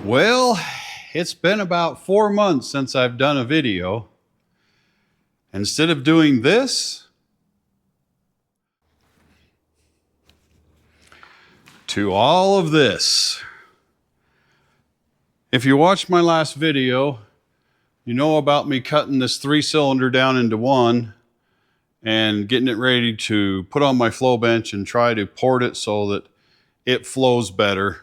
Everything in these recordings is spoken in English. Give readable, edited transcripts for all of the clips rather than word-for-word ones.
Well, it's been about 4 months since I've done a video. Instead of doing this, to all of this. If you watched my last video, you know about me cutting this 3-cylinder down into one and getting it ready to put on my flow bench and try to port it so that it flows better.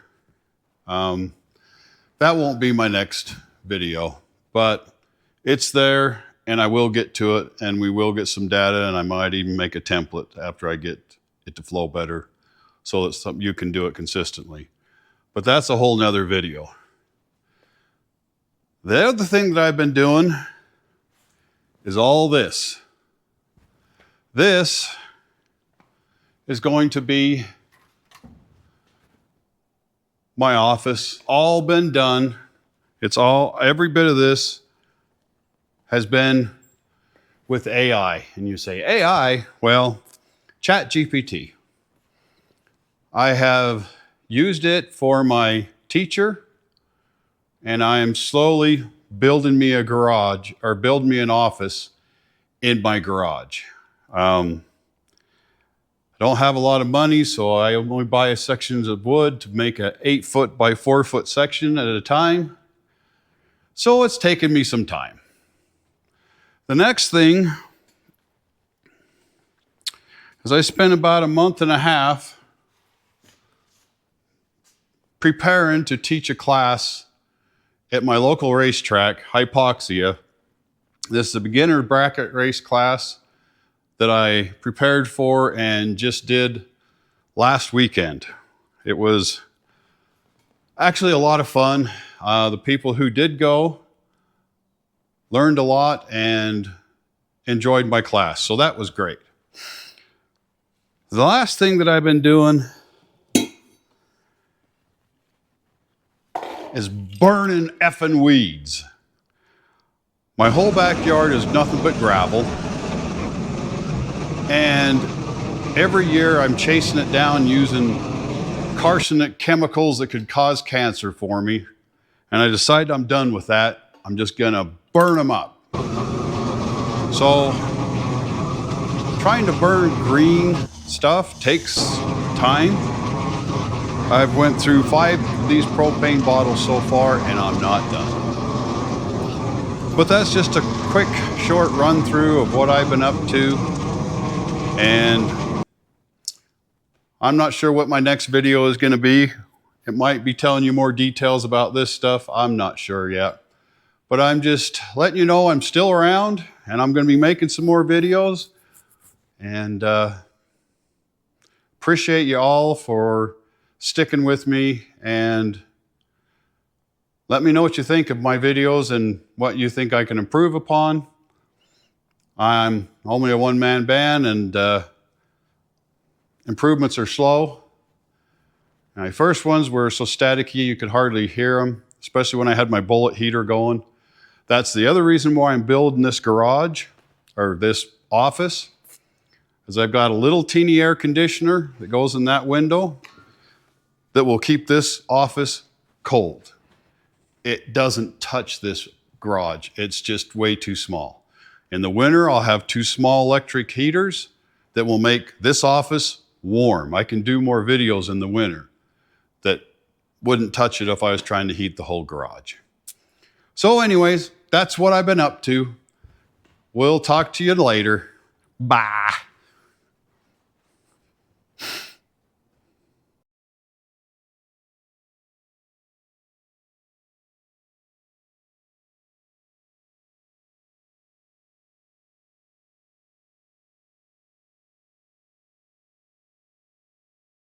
That won't be my next video, but it's there and I will get to it and we will get some data, and I might even make a template after I get it to flow better so that you can do it consistently. But that's a whole nother video. The other thing that I've been doing is all this. This is going to be my office, all been done. Every bit of this has been with AI. And you say, AI? Well, ChatGPT. I have used it for my teacher, and I am slowly building me a garage, or build me an office in my garage. I don't have a lot of money, so I only buy sections of wood to make an 8-foot by 4-foot section at a time. So it's taken me some time. The next thing is I spent about a month and a half preparing to teach a class at my local racetrack, Hypoxia. This is a beginner bracket race class that I prepared for and just did last weekend. It was actually a lot of fun. The people who did go learned a lot and enjoyed my class, so that was great. The last thing that I've been doing is burning effing weeds. My whole backyard is nothing but gravel. And every year I'm chasing it down using carcinic chemicals that could cause cancer for me. And I decide I'm done with that. I'm just gonna burn them up. So trying to burn green stuff takes time. I've went through 5 of these propane bottles so far and I'm not done. But that's just a quick, short run through of what I've been up to. And I'm not sure what my next video is going to be. It might be telling you more details about this stuff. I'm not sure yet. But I'm just letting you know I'm still around and I'm going to be making some more videos. And appreciate you all for sticking with me, and let me know what you think of my videos and what you think I can improve upon. I'm only a one-man band, and improvements are slow. My first ones were so staticky you could hardly hear them, especially when I had my bullet heater going. That's the other reason why I'm building this garage, or this office, is I've got a little teeny air conditioner that goes in that window that will keep this office cold. It doesn't touch this garage. It's just way too small. In the winter, I'll have 2 small electric heaters that will make this office warm. I can do more videos in the winter that wouldn't touch it if I was trying to heat the whole garage. So anyways, that's what I've been up to. We'll talk to you later. Bye.